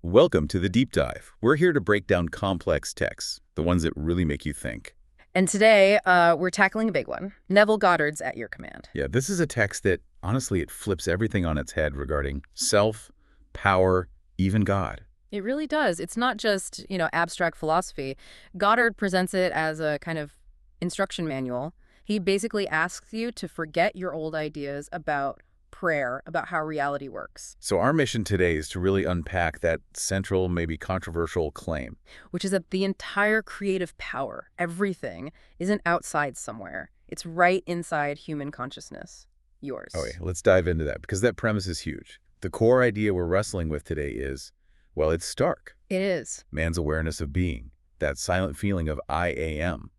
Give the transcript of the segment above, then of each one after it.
Welcome to the Deep Dive. We're here to break down complex texts, the ones that really make you think. And today, we're tackling a big one. Neville Goddard's At Your Command. Yeah, this is a text that, honestly, it flips everything on its head regarding self, power, even God. It really does. It's not just, abstract philosophy. Goddard presents it as a kind of instruction manual. He basically asks you to forget your old ideas about prayer, about how reality works, So our mission today is to really unpack that central, maybe controversial claim. which is that the entire creative power, everything, isn't outside somewhere. It's right inside human consciousness. Yours. Okay, let's dive into that, because that premise is huge. The core idea we're wrestling with today is, well, it's stark. It is. Man's awareness of being, that silent feeling of I am,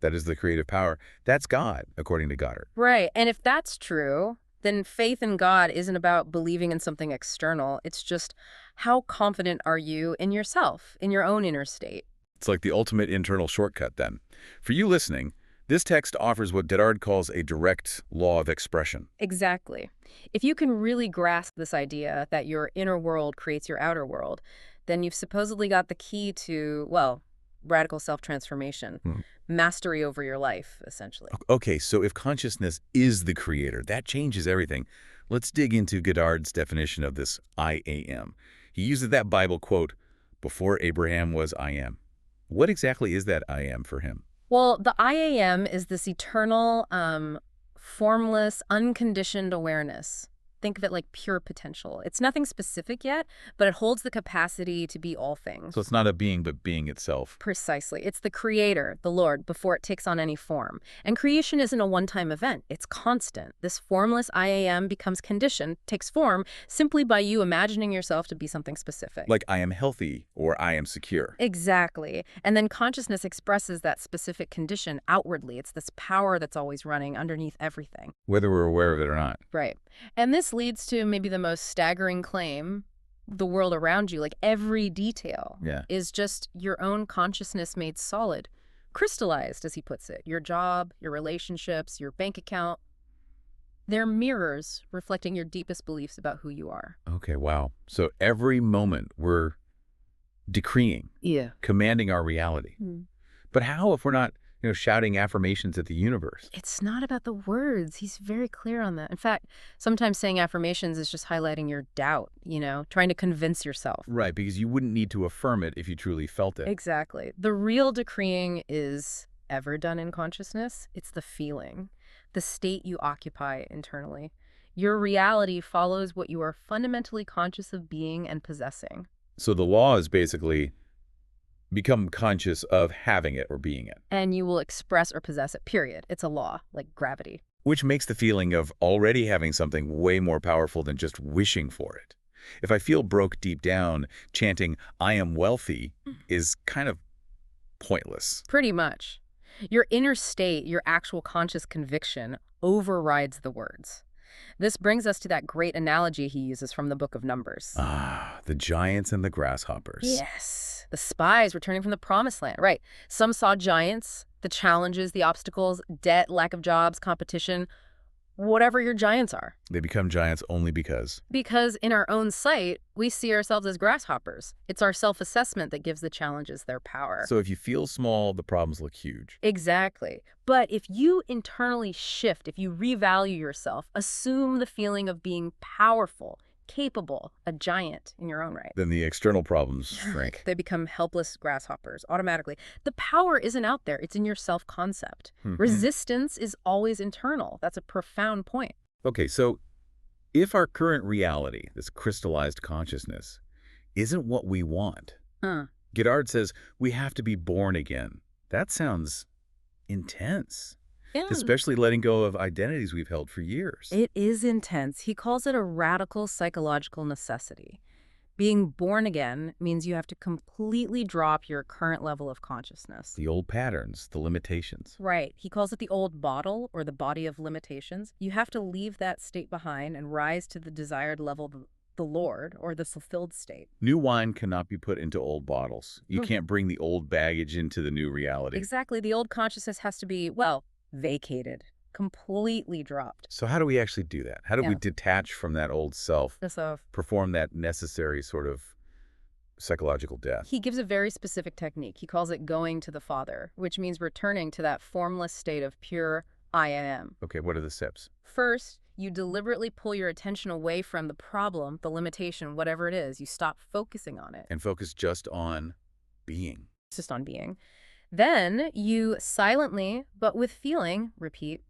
that is the creative power. That's God, according to Goddard. Right. And if that's true, then faith in God isn't about believing in something external. It's just how confident are you in yourself, in your own inner state? It's like the ultimate internal shortcut, then. For you listening, this text offers what Goddard calls a direct law of expression. Exactly. If you can really grasp this idea that your inner world creates your outer world, then you've supposedly got the key to, well, radical self-transformation, mastery over your life, essentially. Okay, so if consciousness is the creator, that changes everything. Let's dig into Goddard's definition of this I am. He uses that Bible quote, "Before Abraham was I am." What exactly is that I am for him? Well, the I am is this eternal, formless, unconditioned awareness. Think of it like pure potential. It's nothing specific yet, but it holds the capacity to be all things. So it's not a being, but being itself. Precisely. It's the creator, the Lord, before it takes on any form. And creation isn't a one-time event. It's constant. This formless I am becomes conditioned, takes form, simply by you imagining yourself to be something specific. Like I am healthy or I am secure. Exactly. And then consciousness expresses that specific condition outwardly. It's this power that's always running underneath everything. Whether we're aware of it or not. Right. And this leads to maybe the most staggering claim: the world around you, like every detail, is just your own consciousness made solid, crystallized, as he puts it. Your job, your relationships, your bank account. They're mirrors reflecting your deepest beliefs about who you are. Okay, wow. So every moment we're decreeing, commanding our reality. But how if we're not, shouting affirmations at the universe? It's not about the words. He's very clear on that. In fact, sometimes saying affirmations is just highlighting your doubt, trying to convince yourself. Right, because you wouldn't need to affirm it if you truly felt it. Exactly. The real decreeing is ever done in consciousness. It's the feeling, the state you occupy internally. Your reality follows what you are fundamentally conscious of being and possessing. So the law is basically become conscious of having it or being it. And you will express or possess it, period. It's a law, like gravity. Which makes the feeling of already having something way more powerful than just wishing for it. If I feel broke deep down, chanting, "I am wealthy," is kind of pointless. Pretty much. Your inner state, your actual conscious conviction, overrides the words. This brings us to that great analogy he uses from the book of Numbers. Ah, the giants and the grasshoppers. Yes. The spies returning from the promised land. Right. Some saw giants, the challenges, the obstacles, debt, lack of jobs, competition, whatever your giants are. They become giants only because. Because in our own sight, we see ourselves as grasshoppers. It's our self-assessment that gives the challenges their power. So if you feel small, the problems look huge. Exactly. But if you internally shift, if you revalue yourself, assume the feeling of being powerful, capable, a giant in your own right, Then the external problems shrink. they become helpless grasshoppers automatically. The power isn't out there. It's in your self-concept. Resistance is always internal. That's a profound point. Okay, so if our current reality, this crystallized consciousness, isn't what we want, Goddard says we have to be born again. That sounds intense. Yeah. Especially letting go of identities we've held for years. It is intense. He calls it a radical psychological necessity. Being born again means you have to completely drop your current level of consciousness. The old patterns, the limitations. Right. He calls it the old bottle, or the body of limitations. You have to leave that state behind and rise to the desired level of the Lord, or the fulfilled state. New wine cannot be put into old bottles. You can't bring the old baggage into the new reality. Exactly. The old consciousness has to be, well, vacated, completely dropped. So how do we actually do that? How do we detach from that old self, perform that necessary sort of psychological death. He gives a very specific technique. He calls it going to the Father, which means returning to that formless state of pure I am. Okay, what are the steps? First, you deliberately pull your attention away from the problem, the limitation, whatever it is. You stop focusing on it. And focus just on being. Just on being. Then you silently, but with feeling, repeat,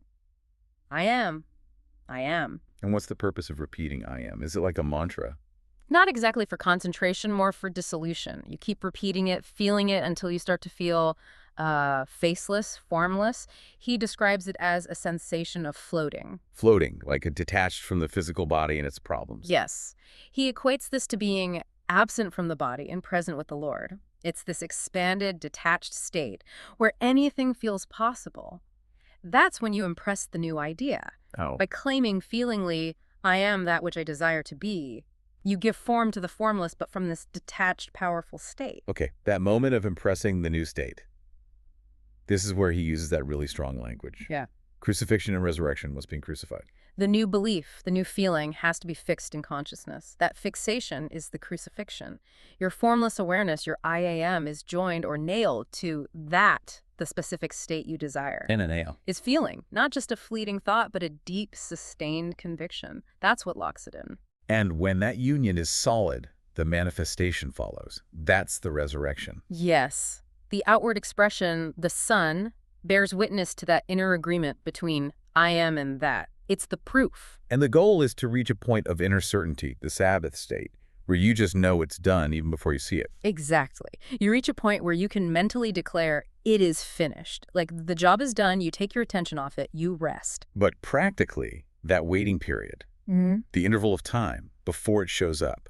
I am. I am. And what's the purpose of repeating I am? Is it like a mantra? Not exactly for concentration, more for dissolution. You keep repeating it, feeling it until you start to feel faceless, formless. He describes it as a sensation of floating. Floating, like a detached from the physical body and its problems. Yes. He equates this to being absent from the body and present with the Lord. It's this expanded, detached state where anything feels possible. That's when you impress the new idea. Oh. By claiming feelingly, I am that which I desire to be, you give form to the formless, but from this detached, powerful state. Okay, that moment of impressing the new state. This is where he uses that really strong language. Yeah. Crucifixion and resurrection, what's being crucified. The new belief, the new feeling has to be fixed in consciousness. That fixation is the crucifixion. Your formless awareness, your I am, is joined or nailed to that, the specific state you desire. And a nail. Is feeling, not just a fleeting thought, but a deep, sustained conviction. That's what locks it in. And when that union is solid, the manifestation follows. That's the resurrection. Yes. The outward expression, the Son, bears witness to that inner agreement between I am and that. It's the proof. And the goal is to reach a point of inner certainty, the Sabbath state, where you just know it's done even before you see it. Exactly. You reach a point where you can mentally declare it is finished. Like the job is done, you take your attention off it, you rest. But practically, that waiting period, the interval of time before it shows up,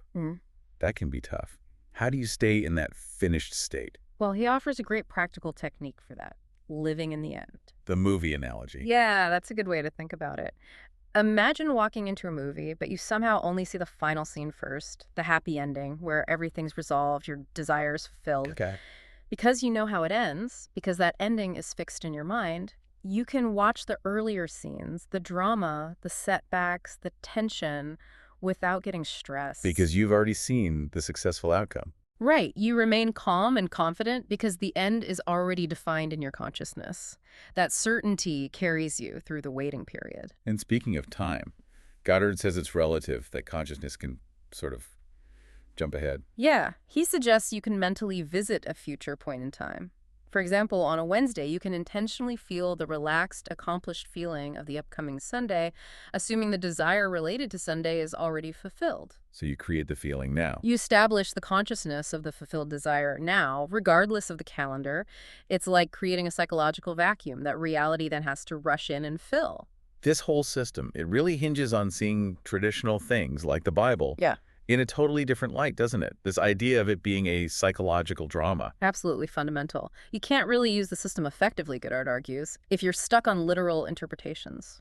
that can be tough. How do you stay in that finished state? Well, he offers a great practical technique for that. Living in the end. The movie analogy. Yeah, that's a good way to think about it. Imagine walking into a movie, but you somehow only see the final scene first, the happy ending, where everything's resolved, your desires fulfilled. Okay. Because you know how it ends, because that ending is fixed in your mind, you can watch the earlier scenes, the drama, the setbacks, the tension, without getting stressed. Because you've already seen the successful outcome. Right. You remain calm and confident because the end is already defined in your consciousness. That certainty carries you through the waiting period. And speaking of time, Goddard says it's relative, that consciousness can sort of jump ahead. Yeah. He suggests you can mentally visit a future point in time. For example, on a Wednesday, you can intentionally feel the relaxed, accomplished feeling of the upcoming Sunday, assuming the desire related to Sunday is already fulfilled. So you create the feeling now. You establish the consciousness of the fulfilled desire now, regardless of the calendar. It's like creating a psychological vacuum that reality then has to rush in and fill. This whole system, it really hinges on seeing traditional things like the Bible in a totally different light, doesn't it? This idea of it being a psychological drama. Absolutely fundamental. You can't really use the system effectively, Goddard argues, if you're stuck on literal interpretations.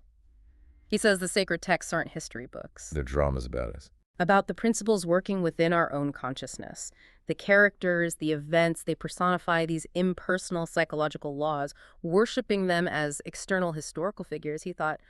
He says the sacred texts aren't history books. They're dramas about us. About the principles working within our own consciousness. The characters, the events, they personify these impersonal psychological laws. Worshipping them as external historical figures, he thought,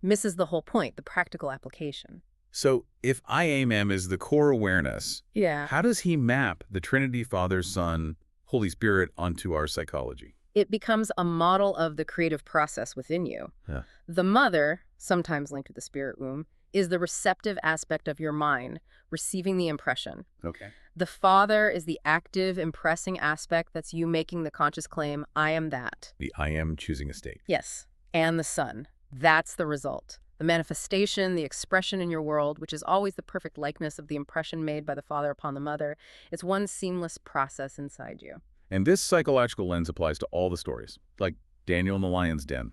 misses the whole point, the practical application. So if I am is the core awareness, Yeah. how does he map the Trinity, Father, Son, Holy Spirit onto our psychology? It becomes a model of the creative process within you. Yeah. The mother, sometimes linked to the spirit womb, is the receptive aspect of your mind, receiving the impression. Okay. The father is the active, impressing aspect that's you making the conscious claim, I am that. The I am choosing a state. Yes. And the son. That's the result. The manifestation, the expression in your world, which is always the perfect likeness of the impression made by the father upon the mother. It's one seamless process inside you. And this psychological lens applies to all the stories, like Daniel in the lion's den.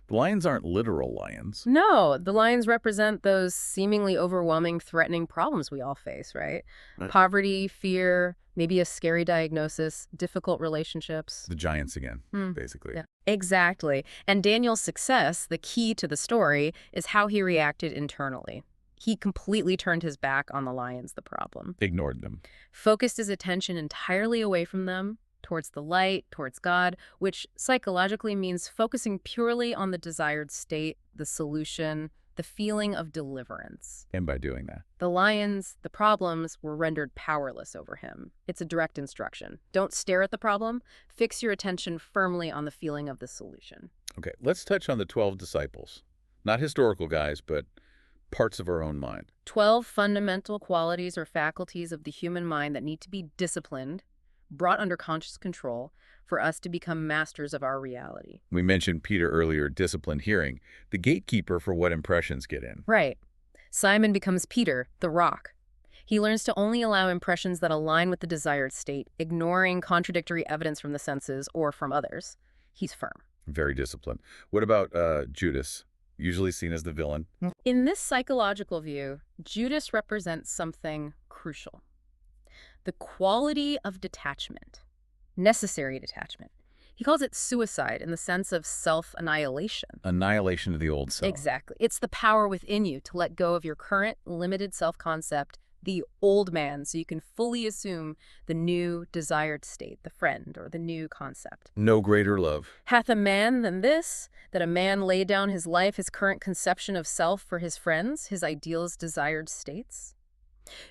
The lions aren't literal lions. No, the lions represent those seemingly overwhelming, threatening problems we all face, right? Poverty, fear, maybe a scary diagnosis, difficult relationships. The giants again, basically. Yeah, exactly. And Daniel's success, the key to the story, is how he reacted internally. He completely turned his back on the lions, the problem. Ignored them. Focused his attention entirely away from them, towards the light, towards God, which psychologically means focusing purely on the desired state, the solution, the feeling of deliverance. And by doing that. The lions, the problems, were rendered powerless over him. It's a direct instruction. Don't stare at the problem. Fix your attention firmly on the feeling of the solution. Okay, let's touch on the 12 disciples. Not historical guys, but parts of our own mind. 12 fundamental qualities or faculties of the human mind that need to be disciplined, brought under conscious control, for us to become masters of our reality. We mentioned Peter earlier, disciplined hearing, the gatekeeper for what impressions get in. Right. Simon becomes Peter, the rock. He learns to only allow impressions that align with the desired state, ignoring contradictory evidence from the senses or from others. He's firm. Very disciplined. What about Judas, usually seen as the villain? In this psychological view, Judas represents something crucial. The quality of detachment. Necessary detachment. He calls it suicide in the sense of self-annihilation. Annihilation of the old self. Exactly. It's the power within you to let go of your current limited self-concept, the old man, so you can fully assume the new desired state, the friend, or the new concept. No greater love. Hath a man than this, that a man lay down his life, his current conception of self for his friends, his ideals, desired states?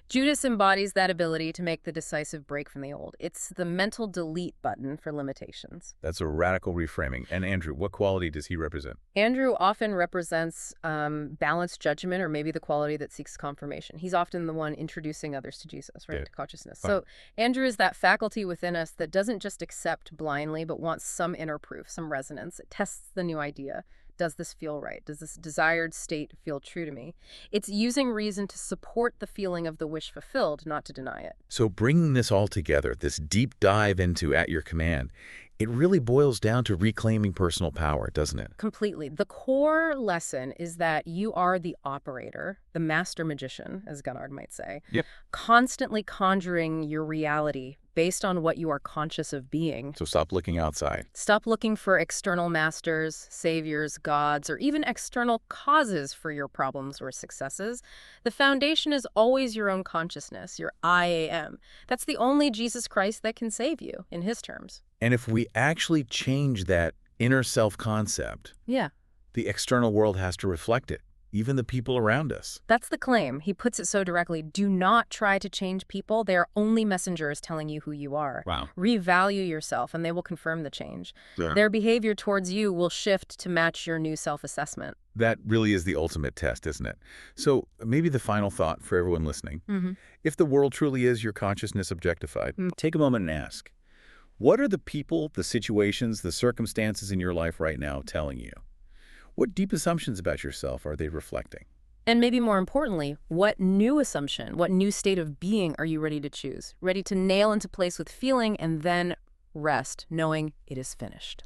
Judas embodies that ability to make the decisive break from the old. It's the mental delete button for limitations. That's a radical reframing. And Andrew, what quality does he represent? Andrew often represents balanced judgment, or maybe the quality that seeks confirmation. He's often the one introducing others to Jesus, right, to consciousness. Fine. So Andrew is that faculty within us that doesn't just accept blindly, but wants some inner proof, some resonance. It tests the new idea. Does this feel right? Does this desired state feel true to me? It's using reason to support the feeling of the wish fulfilled, not to deny it. So bringing this all together, this deep dive into At Your Command, it really boils down to reclaiming personal power, doesn't it? Completely. The core lesson is that you are the operator, the master magician, as Goddard might say, constantly conjuring your reality based on what you are conscious of being. So stop looking outside. Stop looking for external masters, saviors, gods, or even external causes for your problems or successes. The foundation is always your own consciousness, your I am. That's the only Jesus Christ that can save you, in his terms. And if we actually change that inner self-concept, the external world has to reflect it, even the people around us. That's the claim. He puts it so directly. Do not try to change people. They are only messengers telling you who you are. Wow. Revalue yourself, and they will confirm the change. Their behavior towards you will shift to match your new self-assessment. That really is the ultimate test, isn't it? So maybe the final thought for everyone listening. If the world truly is your consciousness objectified, take a moment and ask, what are the people, the situations, the circumstances in your life right now telling you? What deep assumptions about yourself are they reflecting? And maybe more importantly, what new assumption, what new state of being are you ready to choose? Ready to nail into place with feeling and then rest, knowing it is finished.